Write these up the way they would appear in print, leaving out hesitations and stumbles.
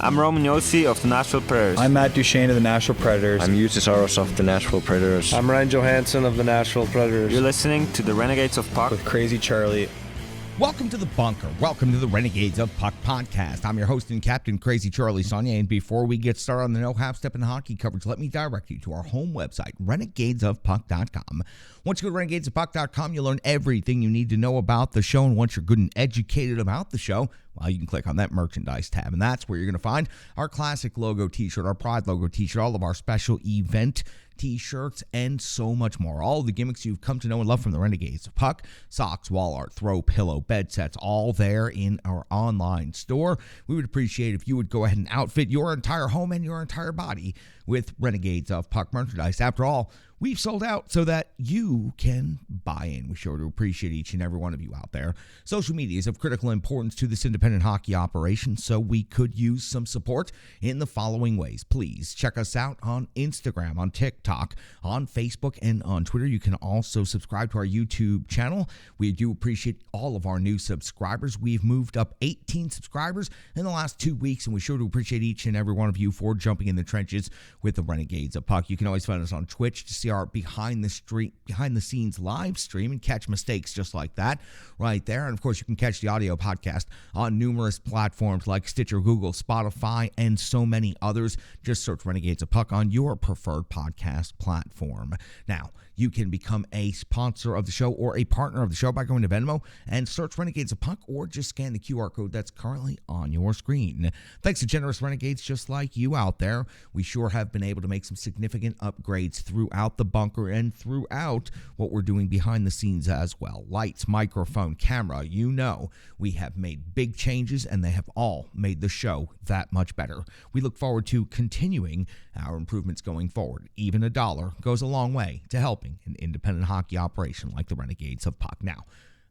I'm Roman Yossi of the Nashville Predators. I'm Matt Duchesne of the Nashville Predators. I'm Justus Aros of the Nashville Predators. I'm Ryan Johansson of the Nashville Predators. You're listening to the Renegades of Puck with Crazy Charlie. Welcome to the bunker. Welcome to the Renegades of Puck podcast. I'm your host and captain, Crazy Charlie Saunier. And before we get started on the No Half Step in Hockey coverage, let me direct you to our home website, renegadesofpuck.com. Once you go to renegadesofpuck.com, you'll learn everything you need to know about the show. And once you're good and educated about the show, well, you can click on that merchandise tab. And that's where you're going to find our classic logo t-shirt, our Pride logo t-shirt, all of our special event t-shirts, and so much more. All the gimmicks you've come to know and love from the Renegades of Puck, socks, wall art, throw, pillow, bed sets, all there in our online store. We would appreciate if you would go ahead and outfit your entire home and your entire body with Renegades of Puck merchandise. After all, we've sold out so that you can buy in. We sure do appreciate each and every one of you out there. Social media is of critical importance to this independent hockey operation, so we could use some support in the following ways. Please check us out on Instagram, on TikTok, on Facebook, and on Twitter. You can also subscribe to our YouTube channel. We do appreciate all of our new subscribers. We've moved up 18 subscribers in the last 2 weeks, and we sure do appreciate each and every one of you for jumping in the trenches with the Renegades of Puck. You can always find us on Twitch to see our behind the scenes live stream and catch mistakes just like that right there. And of course, you can catch the audio podcast on numerous platforms like Stitcher, Google, Spotify, and so many others. Just search Renegades of Puck on your preferred podcast platform. Now, you can become a sponsor of the show or a partner of the show by going to Venmo and search Renegades of Puck, or just scan the QR code that's currently on your screen. Thanks to generous Renegades just like you out there, we sure have been able to make some significant upgrades throughout the bunker and throughout what we're doing behind the scenes as well. Lights, microphone, camera, we have made big changes, and they have all made the show that much better. We look forward to continuing our improvements going forward. Even $1 goes a long way to helping an independent hockey operation like the Renegades of Puck. Now,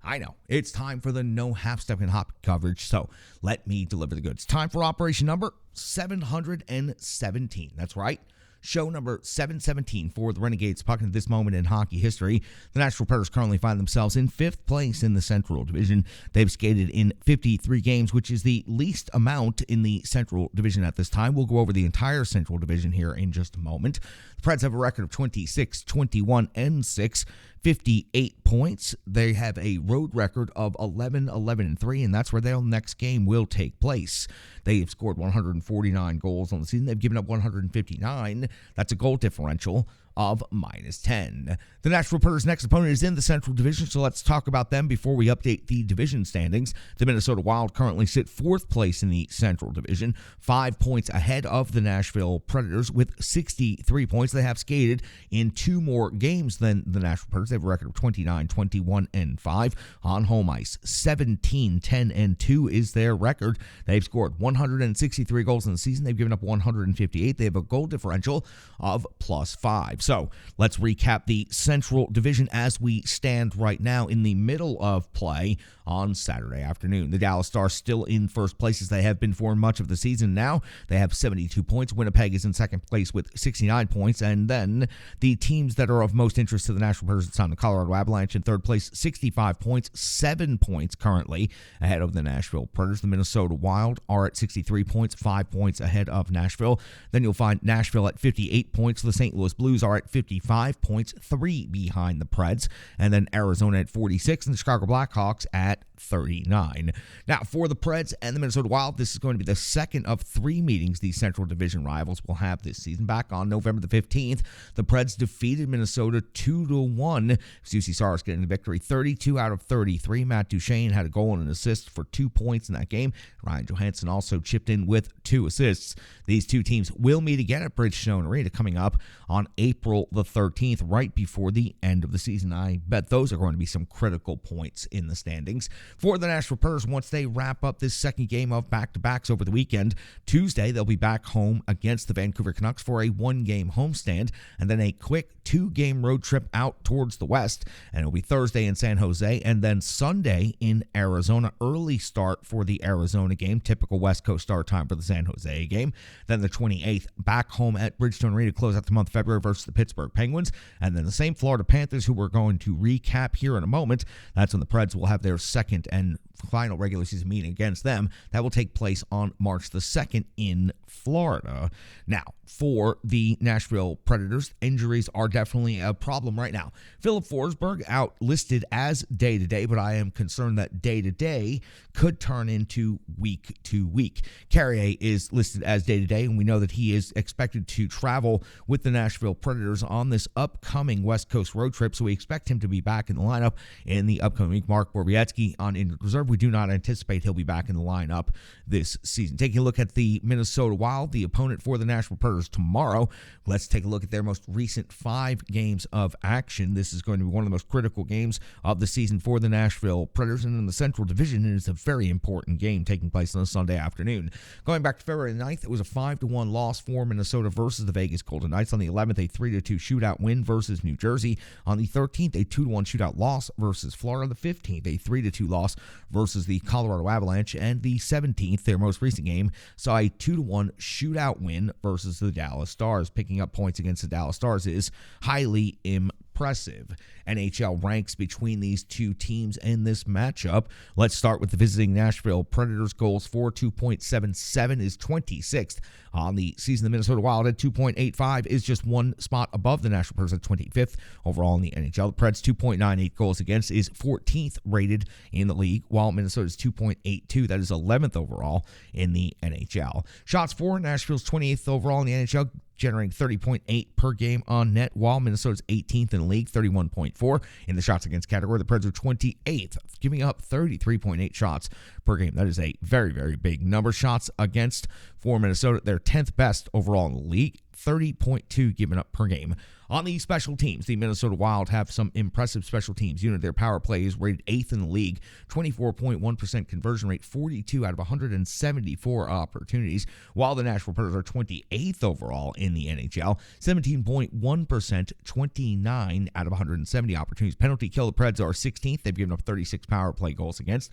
I know it's time for the No Half Step in Hockey coverage, so let me deliver the goods. Time for operation number 717. That's right. Show number 717 for the Renegades Puck. At this moment in hockey history, the Nashville Predators currently find themselves in 5th place in the Central Division. They've skated in 53 games, which is the least amount in the Central Division at this time. We'll go over the entire Central Division here in just a moment. The Preds have a record of 26, 21, and 6, 58 points. They have a road record of 11, 11, and 3, and that's where their next game will take place. They have scored 149 goals on the season. They've given up 159. That's a goal differential of -10. The Nashville Predators' next opponent is in the Central Division, so let's talk about them before we update the division standings. The Minnesota Wild currently sit 4th place in the Central Division, 5 points ahead of the Nashville Predators with 63 points. They have skated in 2 more games than the Nashville Predators. They have a record of 29, 21, and 5 on home ice. 17, 10, and 2 is their record. They've scored 163 goals in the season. They've given up 158. They have a goal differential of +5. So let's recap the Central Division as we stand right now in the middle of play on Saturday afternoon. The Dallas Stars still in first place, as they have been for much of the season now. They have 72 points. Winnipeg is in second place with 69 points. And then the teams that are of most interest to the Nashville Predators, it's on the Colorado Avalanche in third place, 65 points, 7 points currently ahead of the Nashville Predators. The Minnesota Wild are at 63 points, 5 points ahead of Nashville. Then you'll find Nashville at 58 points. The St. Louis Blues are at 55 points, 3 behind the Preds. And then Arizona at 46 and the Chicago Blackhawks at 39. Now, for the Preds and the Minnesota Wild, this is going to be the second of 3 meetings these Central Division rivals will have this season. Back on November the 15th, the Preds defeated Minnesota 2-1. Justus Saros getting the victory 32 out of 33. Matt Duchesne had a goal and an assist for 2 points in that game. Ryan Johansson also chipped in with 2 assists. These 2 teams will meet again at Bridgestone Arena coming up on April the 13th, right before the end of the season. I bet those are going to be some critical points in the standings. For the Nashville Predators, once they wrap up this second game of back-to-backs over the weekend, Tuesday they'll be back home against the Vancouver Canucks for a 1-game homestand, and then a quick 2-game road trip out towards the west, and it'll be Thursday in San Jose, and then Sunday in Arizona. Early start for the Arizona game, typical West Coast start time for the San Jose game. Then the 28th, back home at Bridgestone Arena to close out the month of February versus the Pittsburgh Penguins. And then the same Florida Panthers, who we're going to recap here in a moment. That's when the Preds will have their second and final regular season meeting against them. That will take place on March the 2nd in Florida. Now, for the Nashville Predators, injuries are definitely a problem right now. Philip Forsberg out listed as day-to-day, but I am concerned that day-to-day could turn into week-to-week. Carrier is listed as day-to-day, and we know that he is expected to travel with the Nashville Predators on this upcoming West Coast road trip, so we expect him to be back in the lineup in the upcoming week. Mark Borowiecki on injured reserve. We do not anticipate he'll be back in the lineup this season. Taking a look at the Minnesota Wild, the opponent for the Nashville Predators tomorrow. Let's take a look at their most recent 5 games of action. This is going to be one of the most critical games of the season for the Nashville Predators, and in the Central Division, it is a very important game taking place on a Sunday afternoon. Going back to February 9th, it was a 5-1 loss for Minnesota versus the Vegas Golden Knights. On the 11th, a 3-2 shootout win versus New Jersey. On the 13th, a 2-1 shootout loss versus Florida. On the 15th, a 3-2 loss versus the Colorado Avalanche. And the 17th, their most recent game, saw a 2-1 shootout win versus the Dallas Stars. Picking up points against the Dallas Stars is highly impressive. NHL ranks between these two teams in this matchup. Let's start with the visiting Nashville Predators. Goals for 2.77 is 26th on the season. The Minnesota Wild at 2.85 is just one spot above the Nashville Predators at 25th overall in the NHL. The Preds 2.98 goals against is 14th rated in the league, while Minnesota's 2.82, that is 11th overall in the NHL. Shots for, Nashville's 28th overall in the NHL, generating 30.8 per game on net, while Minnesota's 18th in the league, 31.4 in the shots against category. The Preds are 28th, giving up 33.8 shots per game. That is a very, very big number. Shots against for Minnesota, they're 10th best overall in the league, 30.2 given up per game. On the special teams, the Minnesota Wild have some impressive special teams unit. Their power play is rated 8th in the league, 24.1% conversion rate, 42 out of 174 opportunities, while the Nashville Predators are 28th overall in the NHL, 17.1%, 29 out of 170 opportunities. Penalty kill, the Preds are 16th. They've given up 36 power play goals against,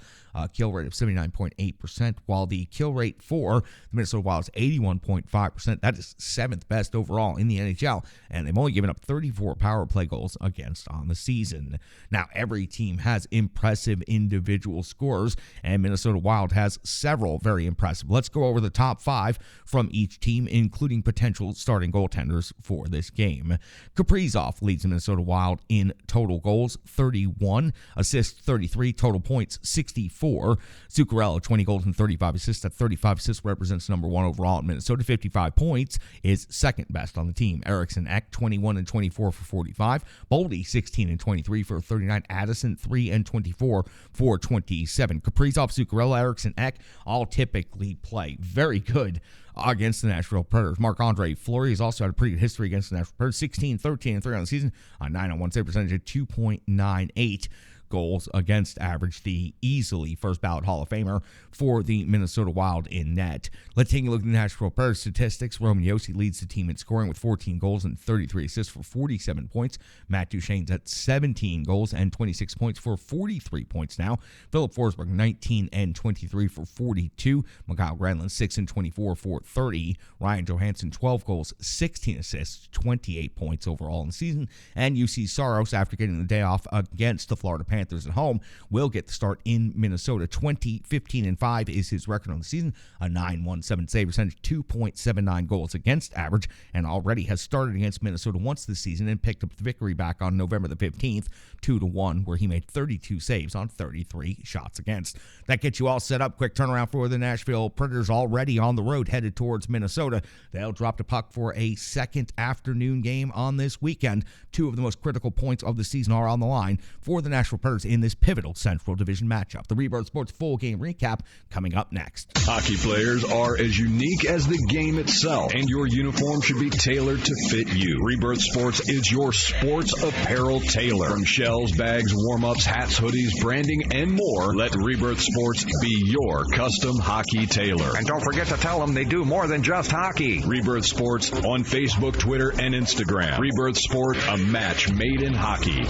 kill rate of 79.8%, while the kill rate for the Minnesota Wild is 81.5%. That is 7th best overall in the NHL, and they've only given up 34 power play goals against on the season. Now, every team has impressive individual scores, and Minnesota Wild has several very impressive. Let's go over the top 5 from each team, including potential starting goaltenders for this game. Kaprizov leads the Minnesota Wild in total goals, 31, assists 33, total points 64. Zuccarello, 20 goals and 35 assists. That 35 assists represents number 1 overall in Minnesota. 55 points is second best on the team. Eriksson Ek, 21 and 24 for 45. Boldy, 16 and 23 for 39. Addison, 3 and 24 for 27. Kaprizov, Zuccarello, Eriksson Ek all typically play very good against the Nashville Predators. Marc-Andre Fleury has also had a pretty good history against the Nashville Predators. 16, 13, and 3 on the season. A 9-on-1 save percentage at 2.98. Goals against average, the easily first ballot Hall of Famer for the Minnesota Wild in net. Let's take a look at the Nashville Predators statistics. Roman Josi leads the team in scoring with 14 goals and 33 assists for 47 points. Matt Duchene's at 17 goals and 26 points for 43 points now. Philip Forsberg, 19 and 23 for 42. Mikael Granlund, 6 and 24 for 30. Ryan Johansson, 12 goals, 16 assists, 28 points overall in the season. And UC Saros, after getting the day off against the Florida Panthers at home, will get the start in Minnesota. 15-and-5 is his record on the season. A 9.17 save percentage, 2.79 goals against average, and already has started against Minnesota once this season and picked up the victory back on November the 15th, 2-1, where he made 32 saves on 33 shots against. That gets you all set up. Quick turnaround for the Nashville Predators, already on the road, headed towards Minnesota. They'll drop the puck for a second afternoon game on this weekend. 2 of the most critical points of the season are on the line for the Nashville Predators in this pivotal Central Division matchup. The Rebirth Sports full game recap coming up next. Hockey players are as unique as the game itself, and your uniform should be tailored to fit you. Rebirth Sports is your sports apparel tailor. From shells, bags, warm-ups, hats, hoodies, branding, and more, let Rebirth Sports be your custom hockey tailor. And don't forget to tell them they do more than just hockey. Rebirth Sports on Facebook, Twitter, and Instagram. Rebirth Sport, a match made in hockey.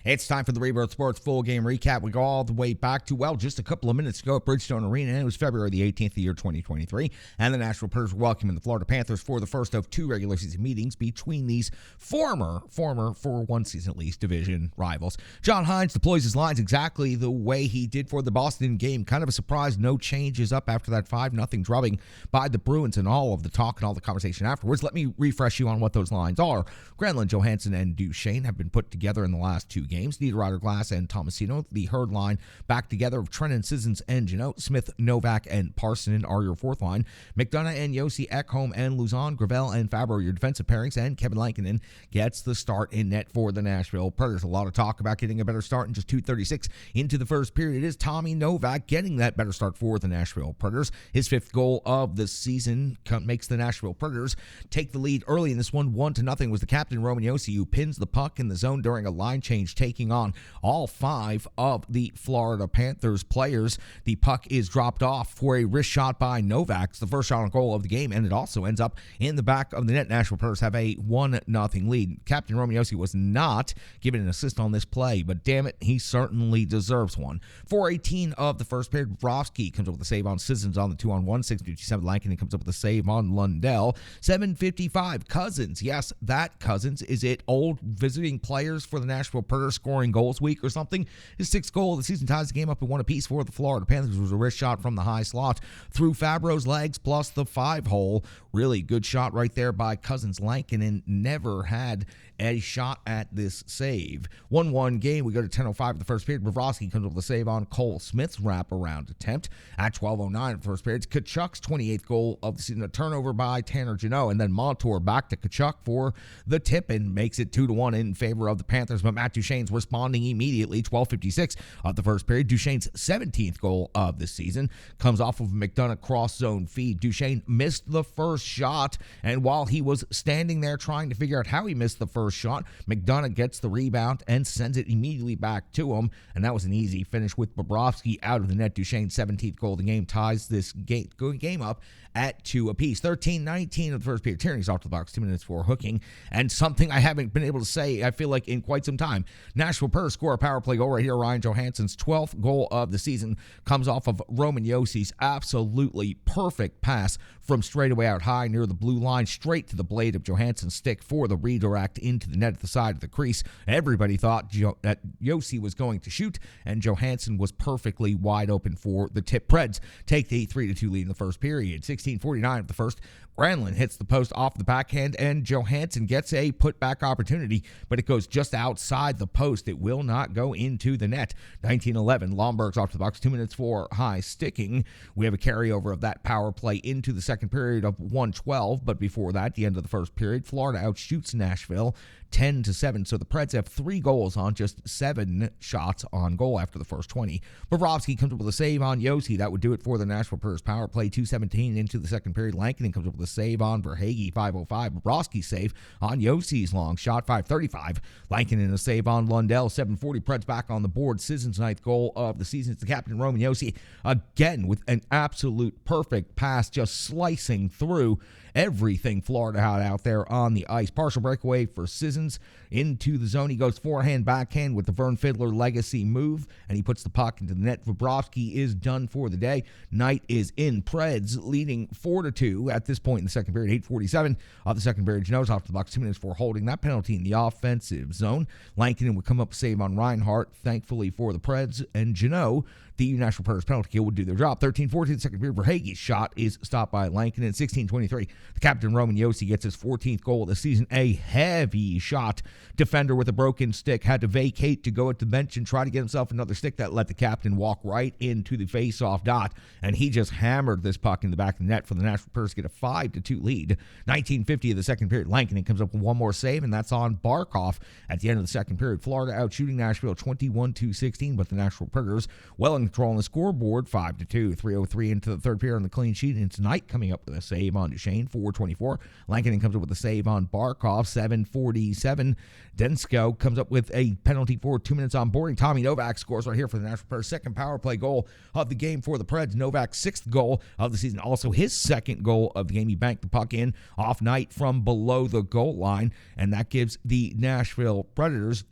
It's time for the Rebirth Sports full game recap. We go all the way back to, well, just a couple of minutes ago at Bridgestone Arena, and it was February the 18th of the year 2023, and the Nashville Predators were welcoming the Florida Panthers for the first of two regular season meetings between these former, for one season at least, division rivals. John Hines deploys his lines exactly the way he did for the Boston game. Kind of a surprise, no changes up after that 5-0 drubbing by the Bruins, and all of the talk and all the conversation afterwards. Let me refresh you on what those lines are. Granlund, Johansson, and Duchesne have been put together in the last two games. Niederreiter, Glass, and Tomasino. The Herd line back together of Trennan, Sissons, and Jeannot. Smith, Novak, and Parsonen are your fourth line. McDonough and Yossi, Ekholm, and Luzon, Gravel, and Fabro, your defensive pairings. And Kevin Lankinen gets the start in net for the Nashville Predators. A lot of talk about getting a better start in just 2:36 into the first period. It is Tommy Novak getting that better start for the Nashville Predators. His fifth goal of the season makes the Nashville Predators take the lead early in this one. 1-0 was the captain, Roman Yossi, who pins the puck in the zone during a line change, taking on all five of the Florida Panthers players. The puck is dropped off for a wrist shot by Novak. It's the first shot on goal of the game, and it also ends up in the back of the net. Nashville Predators have a 1-0 lead. Captain Roman Yossi was not given an assist on this play, but damn it, he certainly deserves one. 4:18 of the first period, Bobrovsky comes up with a save on Sissons on the 2-on-1. 6:57, Lankinen comes up with a save on Lundell. 7:55, Cousins. Yes, that Cousins. Is it old visiting players for the Nashville Predators scoring goals week or something? His sixth goal of the season ties the game up at 1 apiece for the Florida Panthers. Was a wrist shot from the high slot through Fabro's legs plus the 5-hole. Really good shot right there by Cousins. Lankinen never had a shot at this save. 1-1 game. We go to 10:05 of the first period. Bobrovsky comes up with a save on Cole Smith's wraparound attempt. At 12:09 of the first period, it's Tkachuk's 28th goal of the season. A turnover by Tanner Jeannot, and then Montour back to Tkachuk for the tip and makes it 2-1 in favor of the Panthers. But Matt Duchene's responding immediately. 12:56 of the first period. Duchene's 17th goal of the season comes off of a McDonough cross zone feed. Duchesne missed the first shot, and while he was standing there trying to figure out how he missed the first shot, McDonough gets the rebound and sends it immediately back to him, and that was an easy finish with Bobrovsky out of the net. Duchesne's 17th goal of the game ties this game up at 2 apiece. 13:19 of the first period. Tierney's off to the box, 2 minutes for hooking, and something I haven't been able to say, I feel like, in quite some time. Nashville Predators score a power play goal right here. Ryan Johansson's 12th goal of the season comes off of Roman Yossi's absolutely perfect pass from straightaway out high near the blue line, straight to the blade of Johansson's stick for the redirect into the net at the side of the crease. Everybody thought that Yossi was going to shoot, and Johansson was perfectly wide open for the tip. Preds take the 3-2 lead in the first period. 16:49 of the first. Granlund hits the post off the backhand, and Johansson gets a putback opportunity, but it goes just outside the post. It will not go into the net. 19:11, Lomberg's off to the box, 2 minutes for high sticking. We have a carryover of that power play into the second period of 1:12, but before that, the end of the first period, Florida outshoots Nashville 10-7. So the Preds have 3 goals on just 7 shots on goal after the first 20. Bobrovsky comes up with a save on Yossi. That would do it for the Nashville Predators power play. 2:17 into the second period. Lankinen comes up with a save on Verhaeghe. 5:05. Bobrovsky's save on Yossi's long shot. 5:35. Lankinen a save on Lundell. 7:40. Preds back on the board. Sissons' 9th goal of the season. It's the captain, Roman Yossi, again with an absolute perfect pass, just slicing through everything Florida had out there on the ice. Partial breakaway for Sissons into the zone. He goes forehand, backhand with the Vern Fiddler legacy move, and he puts the puck into the net. Bobrovsky is done for the day. Night is in. Preds leading 4-2 at this point in the second period. 8:47 of the second period. Jeannot's off the box, 2 minutes for holding that penalty in the offensive zone. Lankinen would come up save on Reinhart, thankfully for the Preds, and Jeannot, the Nashville Predators penalty kill, would do their job. 13:14 second period. Verhaeghe's shot is stopped by Lankinen. 16:23. The captain, Roman Yossi, gets his 14th goal of the season. A heavy shot. Defender with a broken stick had to vacate to go at the bench and try to get himself another stick. That let the captain walk right into the face-off dot, and he just hammered this puck in the back of the net for the Nashville Predators to get a 5-2 lead. 19:50 of the second period. Lankinen comes up with one more save, and that's on Barkov at the end of the second period. Florida out shooting Nashville 21-16, but the Nashville Predators well in control on the scoreboard. 5-2. 3:03 into the third period on the clean sheet, and it's Knight coming up with a save on Duchesne. 4:24. Lankinen comes up with a save on Barkov. 7:47. Densko comes up with a penalty for 2 minutes on boarding. Tommy Novak scores right here for the Nashville Predators. Second power play goal of the game for the Preds. Novak's 6th goal of the season. Also his 2nd goal of the game. He banked the puck in off Knight from below the goal line, and that gives the Nashville Predators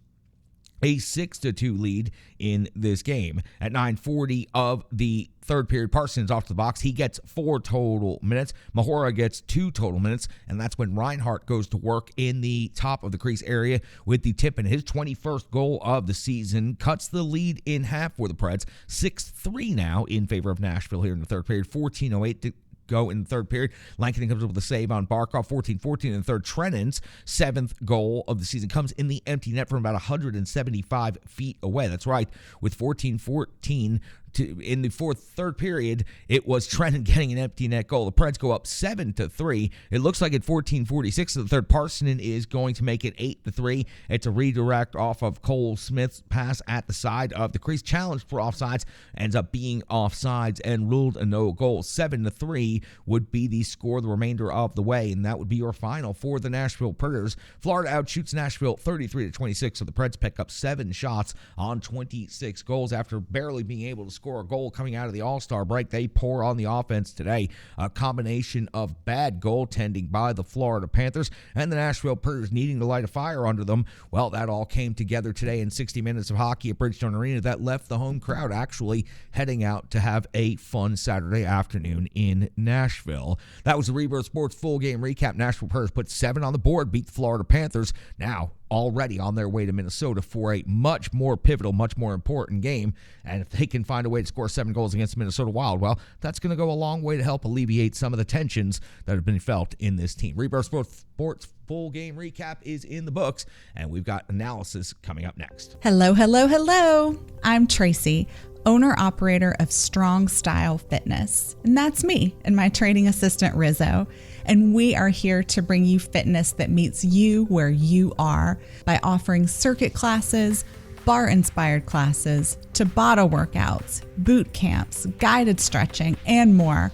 a 6-2 lead in this game. At 9:40 of the third period, Parsons off to the box. He gets 4 total minutes. Mahora gets 2 total minutes, and that's when Reinhart goes to work in the top of the crease area with the tip, and his 21st goal of the season cuts the lead in half for the Preds. 6-3 now in favor of Nashville here in the third period. 14:08 to go in the third period. Lankinen comes up with a save on Barkov. 14-14 in the third. Trennan's 7th goal of the season comes in the empty net from about 175 feet away. That's right. With 14-14 in the third period, it was Trennan getting an empty net goal. The Preds go up 7-3. It looks like at 14:46 of the third, Parsonen is going to make it 8-3. It's a redirect off of Cole Smith's pass at the side of the crease. Challenged for offsides, ends up being offsides and ruled a no goal. 7-3 would be the score the remainder of the way, and that would be your final for the Nashville Predators. Florida outshoots Nashville 33-26, so the Preds pick up 7 shots on 26 goals after barely being able to score a goal coming out of the All-Star break. They pour on the offense today. A combination of bad goaltending by the Florida Panthers and the Nashville Predators needing to light a fire under them. Well, that all came together today in 60 minutes of hockey at Bridgestone Arena that left the home crowd actually heading out to have a fun Saturday afternoon in Nashville. That was the Rebirth Sports full game recap. Nashville Predators put 7 on the board, beat the Florida Panthers. Now already on their way to Minnesota for a much more pivotal, much more important game. And if they can find a way to score 7 goals against the Minnesota Wild, well, that's going to go a long way to help alleviate some of the tensions that have been felt in this team. Rebirth Sports full game recap is in the books, and we've got analysis coming up next. Hello, hello, hello. I'm Tracy, owner-operator of Strong Style Fitness. And that's me and my training assistant, Rizzo. And we are here to bring you fitness that meets you where you are by offering circuit classes, bar-inspired classes, Tabata workouts, boot camps, guided stretching, and more,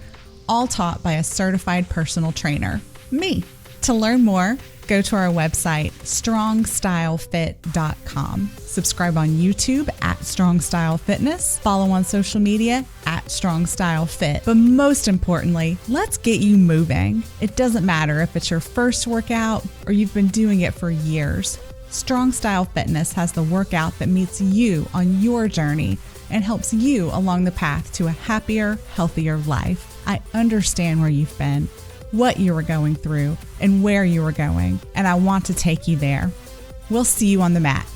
all taught by a certified personal trainer, me. To learn more, go to our website, strongstylefit.com. Subscribe on YouTube at Strong Style Fitness. Follow on social media at Strong Style Fit. But most importantly, let's get you moving. It doesn't matter if it's your first workout or you've been doing it for years. Strong Style Fitness has the workout that meets you on your journey and helps you along the path to a happier, healthier life. I understand where you've been, what you were going through, and where you were going, and I want to take you there. We'll see you on the mat.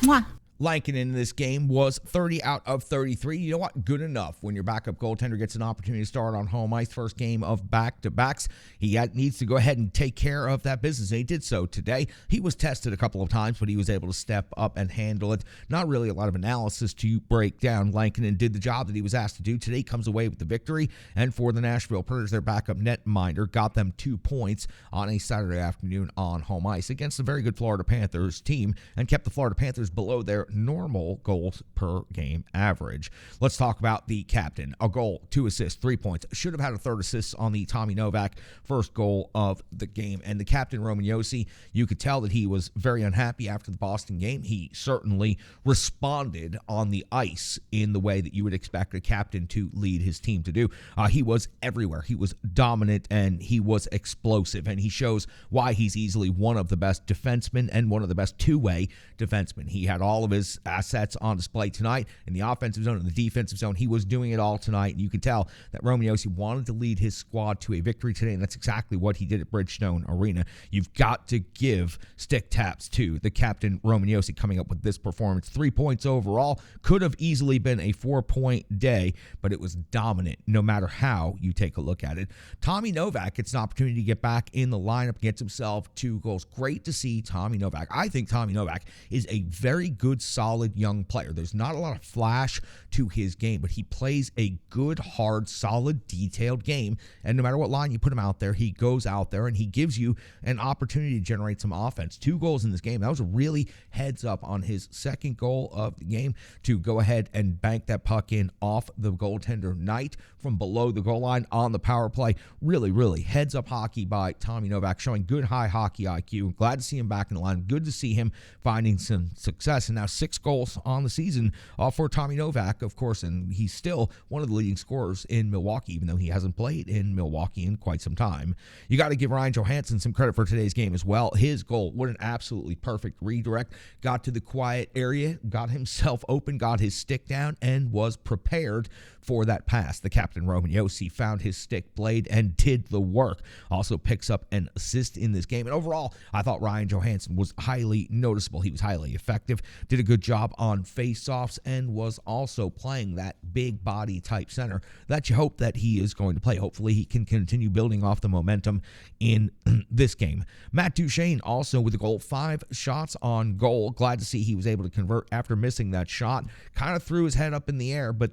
Mwah! Lankinen in this game was 30 out of 33. You know what? Good enough when your backup goaltender gets an opportunity to start on home ice. First game of back-to-backs. He needs to go ahead and take care of that business. And he did so today. He was tested a couple of times, but he was able to step up and handle it. Not really a lot of analysis to break down. Lankinen did the job that he was asked to do. Today comes away with the victory. And for the Nashville Predators, their backup netminder got them 2 points on a Saturday afternoon on home ice against a very good Florida Panthers team and kept the Florida Panthers below their normal goals per game average. Let's talk about the captain. A goal, 2 assists, 3 points. Should have had a third assist on the Tommy Novak first goal of the game. And the captain, Roman Josi, you could tell that he was very unhappy after the Boston game. He certainly responded on the ice in the way that you would expect a captain to lead his team to do. He was everywhere. He was dominant and he was explosive. And he shows why he's easily one of the best defensemen and one of the best two-way defensemen. He had all of his assets on display tonight in the offensive zone and the defensive zone. He was doing it all tonight, and you can tell that Roman Josi wanted to lead his squad to a victory today, and that's exactly what he did at Bridgestone Arena. You've got to give stick taps to the captain, Roman Josi, coming up with this performance. 3 points overall. Could have easily been a 4-point day, but it was dominant no matter how you take a look at it. Tommy Novak gets an opportunity to get back in the lineup, gets himself 2 goals. Great to see Tommy Novak. I think Tommy Novak is a very good, solid young player. There's not a lot of flash to his game, but he plays a good, hard, solid, detailed game. And no matter what line you put him out there, he goes out there and he gives you an opportunity to generate some offense. 2 goals in this game. That was a really heads up on his second goal of the game to go ahead and bank that puck in off the goaltender Knight from below the goal line on the power play. Really, really heads up hockey by Tommy Novak, showing good high hockey IQ. Glad to see him back in the line. Good to see him finding some success. And now 6 goals on the season for Tommy Novak, of course, and he's still one of the leading scorers in Milwaukee, even though he hasn't played in Milwaukee in quite some time. You got to give Ryan Johansson some credit for today's game as well. His goal, what an absolutely perfect redirect. Got to the quiet area, got himself open, got his stick down, and was prepared for that pass. The captain, Roman Josi, found his stick blade and did the work. Also picks up an assist in this game. And overall, I thought Ryan Johansson was highly noticeable. He was highly effective, did a good job on face-offs, and was also playing that big body type center that you hope that he is going to play. Hopefully he can continue building off the momentum in this game. Matt Duchene also with a goal, 5 shots on goal. Glad to see he was able to convert after missing that shot. Kind of threw his head up in the air, but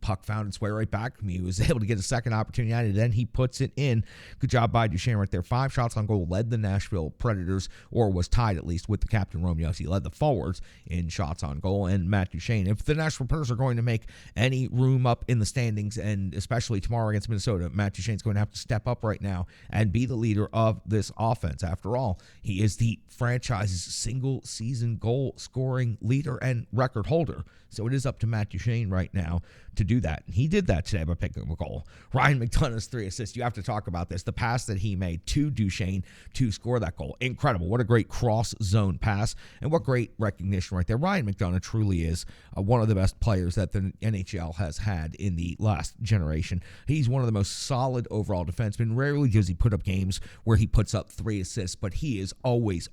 puck found its way right back to me. He was able to get a second opportunity, and then he puts it in. Good job by Duchene right there. 5 shots on goal, led the Nashville Predators, or was tied at least with the captain, Roman Josi. He led the forwards in shots on goal, and Matt Duchene. If the Nashville Predators are going to make any room up in the standings, and especially tomorrow against Minnesota, Matt Duchene's going to have to step up right now and be the leader of this offense. After all, he is the franchise's single-season goal-scoring leader and record holder. So it is up to Matt Duchene right now to do that. He did that today by picking up a goal. Ryan McDonough's 3 assists. You have to talk about this. The pass that he made to Duchene to score that goal. Incredible. What a great cross-zone pass, and what great recognition right there. Ryan McDonough truly is one of the best players that the NHL has had in the last generation. He's one of the most solid overall defensemen. Rarely does he put up games where he puts up 3 assists, but he is always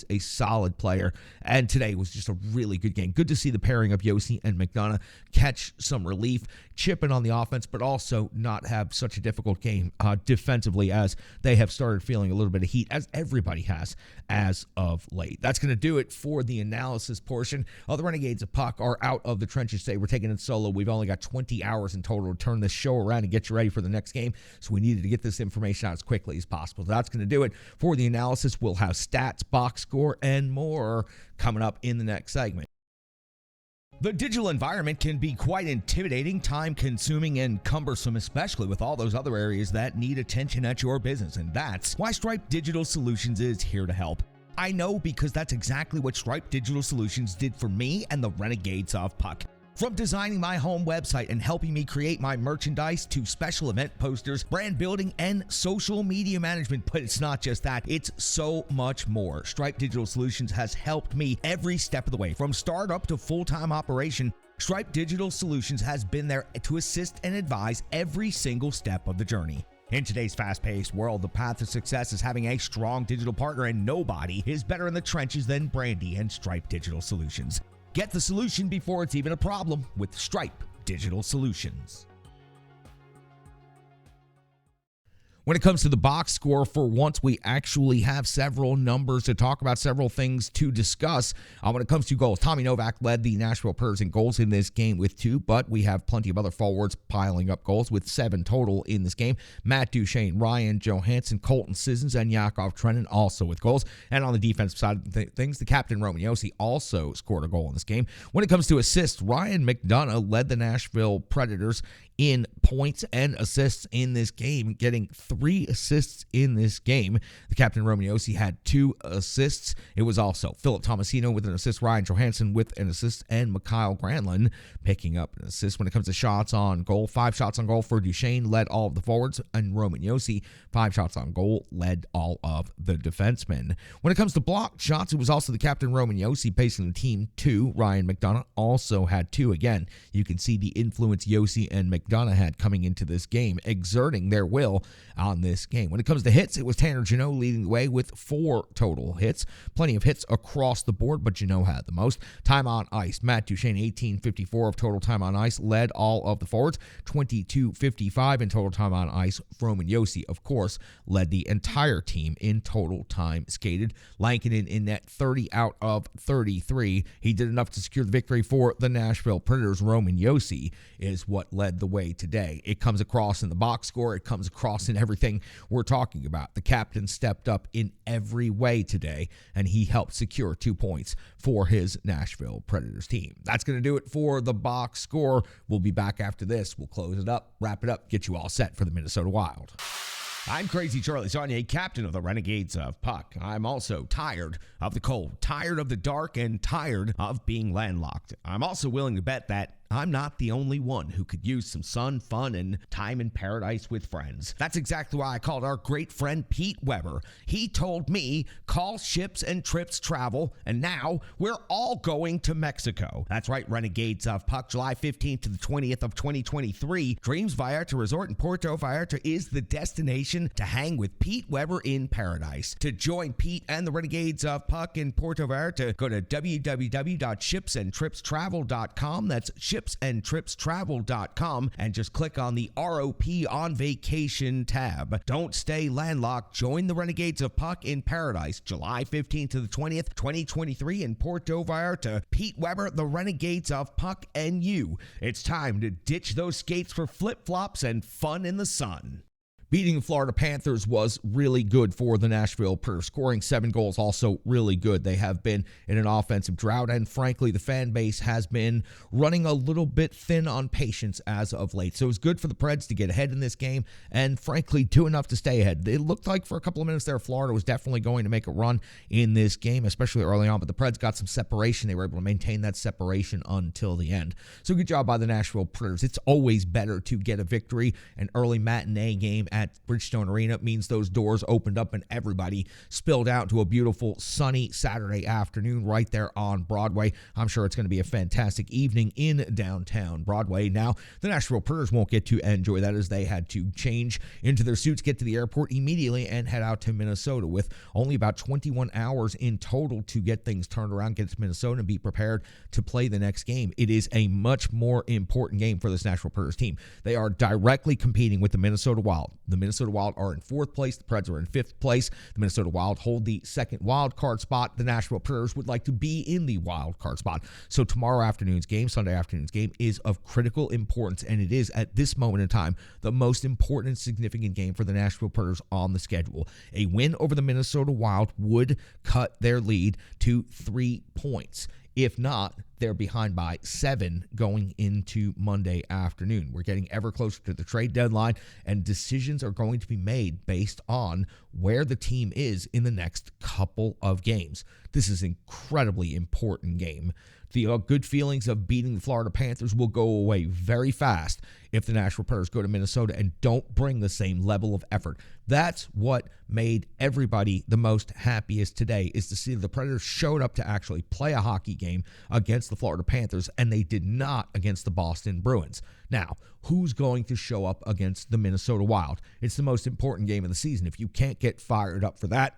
a solid player, and today was just a really good game. Good to see the pairing of Josi and McDonough catch some relief, chipping on the offense, but also not have such a difficult game defensively, as they have started feeling a little bit of heat, as everybody has as of late. That's going to do it for the analysis portion. The Renegades of Puck are out of the trenches today. We're taking it solo. We've only got 20 hours in total to turn this show around and get you ready for the next game, so we needed to get this information out as quickly as possible. That's going to do it for the analysis. We'll have stats, box score, and more coming up in the next segment. The digital environment can be quite intimidating, time-consuming, and cumbersome, especially with all those other areas that need attention at your business, and that's why Stripe Digital Solutions is here to help. I know, because that's exactly what Stripe Digital Solutions did for me and the Renegades of Puck. From designing my home website and helping me create my merchandise to special event posters, brand building, and social media management. But it's not just that, it's so much more. Stripe Digital Solutions has helped me every step of the way. From startup to full-time operation, Stripe Digital Solutions has been there to assist and advise every single step of the journey. In today's fast-paced world, the path to success is having a strong digital partner, and nobody is better in the trenches than Brandy and Stripe Digital Solutions. Get the solution before it's even a problem with Stripe Digital Solutions. When it comes to the box score, for once we actually have several numbers to talk about, several things to discuss. When it comes to goals, Tommy Novak led the Nashville Predators in goals in this game with 2, but we have plenty of other forwards piling up goals with 7 total in this game. Matt Duchene, Ryan Johansson, Colton Sissons, and Yakov Trenin also with goals. And on the defensive side of things, the captain, Roman Josi, also scored a goal in this game. When it comes to assists, Ryan McDonough led the Nashville Predators in points and assists in this game, getting 3 assists in this game. The captain, Roman Josi, had 2 assists. It was also Philip Tomasino with an assist, Ryan Johansson with an assist, and Mikhail Granlund picking up an assist. When it comes to shots on goal, 5 shots on goal for Duchene, led all of the forwards, and Roman Josi, 5 shots on goal, led all of the defensemen. When it comes to blocked shots, it was also the captain, Roman Josi, pacing the team 2. Ryan McDonough also had 2. Again, you can see the influence Josi and McDonough had coming into this game, exerting their will on this game. When it comes to hits, it was Tanner Jeannot leading the way with 4 total hits. Plenty of hits across the board, but Jeannot had the most. Time on ice, Matt Duchene, 18:54 of total time on ice, led all of the forwards. 22:55 in total time on ice. Roman Josi, of course, led the entire team in total time skated. Lankinen in net, 30 out of 33. He did enough to secure the victory for the Nashville Predators. Roman Josi is what led the way today. It comes across in the box score. It comes across in everything we're talking about. The captain stepped up in every way today, and he helped secure 2 points for his Nashville Predators team. That's going to do it for the box score. We'll be back after this. We'll close it up, wrap it up, get you all set for the Minnesota Wild. I'm Crazy Charlie Saunier, captain of the Renegades of Puck. I'm also tired of the cold, tired of the dark, and tired of being landlocked. I'm also willing to bet that I'm not the only one who could use some sun, fun, and time in paradise with friends. That's exactly why I called our great friend Pete Weber. He told me, call Ships and Trips Travel, and now we're all going to Mexico. That's right, Renegades of Puck, July 15th to the 20th of 2023. Dreams Vallarta Resort in Puerto Vallarta is the destination to hang with Pete Weber in paradise. To join Pete and the Renegades of Puck in Puerto Vallarta, go to www.shipsandtripstravel.com. That's shipsandtripstravel.com, and just click on the ROP on vacation tab. Don't stay landlocked. Join the Renegades of Puck in paradise, July 15th to the 20th, 2023 in Puerto Vallarta. Pete Weber, the Renegades of Puck, and you. It's time to ditch those skates for flip-flops and fun in the sun. Beating the Florida Panthers was really good for the Nashville Predators. Scoring 7 goals, also really good. They have been in an offensive drought, and frankly, the fan base has been running a little bit thin on patience as of late. So it was good for the Preds to get ahead in this game and, frankly, do enough to stay ahead. It looked like for a couple of minutes there, Florida was definitely going to make a run in this game, especially early on, but the Preds got some separation. They were able to maintain that separation until the end. So good job by the Nashville Predators. It's always better to get a victory. An early matinee game at Bridgestone Arena means those doors opened up and everybody spilled out to a beautiful sunny Saturday afternoon right there on Broadway. I'm sure it's going to be a fantastic evening in downtown Broadway. Now, the Nashville Predators won't get to enjoy that as they had to change into their suits, get to the airport immediately, and head out to Minnesota with only about 21 hours in total to get things turned around, get to Minnesota, and be prepared to play the next game. It is a much more important game for this Nashville Predators team. They are directly competing with the Minnesota Wild. The Minnesota Wild are in 4th place. The Preds are in 5th place. The Minnesota Wild hold the 2nd wild card spot. The Nashville Predators would like to be in the wild card spot. So tomorrow afternoon's game, Sunday afternoon's game, is of critical importance, and it is at this moment in time the most important and significant game for the Nashville Predators on the schedule. A win over the Minnesota Wild would cut their lead to 3 points. If not, they're behind by 7 going into Monday afternoon. We're getting ever closer to the trade deadline, and decisions are going to be made based on where the team is in the next couple of games. This is an incredibly important game. The good feelings of beating the Florida Panthers will go away very fast if the Nashville Predators go to Minnesota and don't bring the same level of effort. That's what made everybody the most happiest today, is to see the Predators showed up to actually play a hockey game against the Florida Panthers, and they did not against the Boston Bruins. Now, who's going to show up against the Minnesota Wild? It's the most important game of the season. If you can't get fired up for that,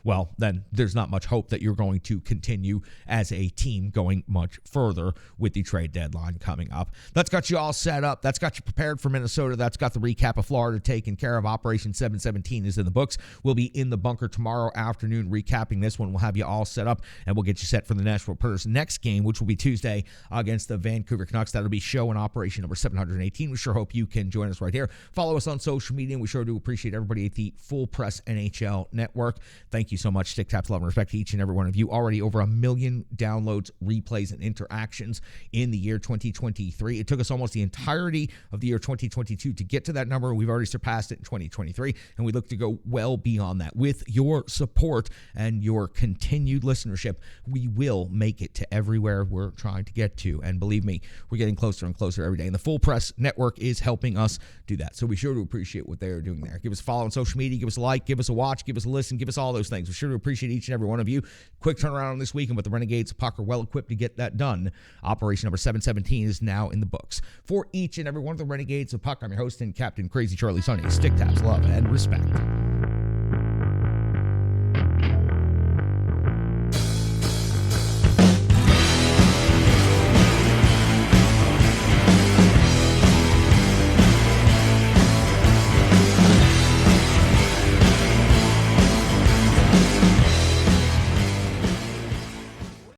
well, then there's not much hope that you're going to continue as a team going much further with the trade deadline coming up. That's got you all set up. That's got you prepared for Minnesota. That's got the recap of Florida taken care of. Operation 717 is in the books. We'll be in the bunker tomorrow afternoon recapping this one. We'll have you all set up, and we'll get you set for the Nashville Predators next game, which will be Tuesday against the Vancouver Canucks. That'll be show and operation number 718. We sure hope you can join us right here. Follow us on social media, and we sure do appreciate everybody at the Full Press NHL Network. Thank you so much. Stick taps, love, and respect to each and every one of you. Already over 1 million downloads, replays, and interactions in the year 2023. It took us almost the entirety of the year 2022 to get to that number. We've already surpassed it in 2023, and we look to go well beyond that. With your support and your continued listenership, we will make it to everywhere we're trying to get to. And believe me, we're getting closer and closer every day. And the Full Press Network is helping us do that. So we sure do appreciate what they're doing there. Give us a follow on social media, give us a like, give us a watch, give us a listen, give us all those things. We sure do appreciate each and every one of you. Quick turnaround on this weekend, but the Renegades of Puck are well equipped to get that done. Operation number 717 is now in the books. For each and every one of the Renegades of Puck, I'm your host and Captain Crazy Charlie Saunier. Stick taps, love, and respect.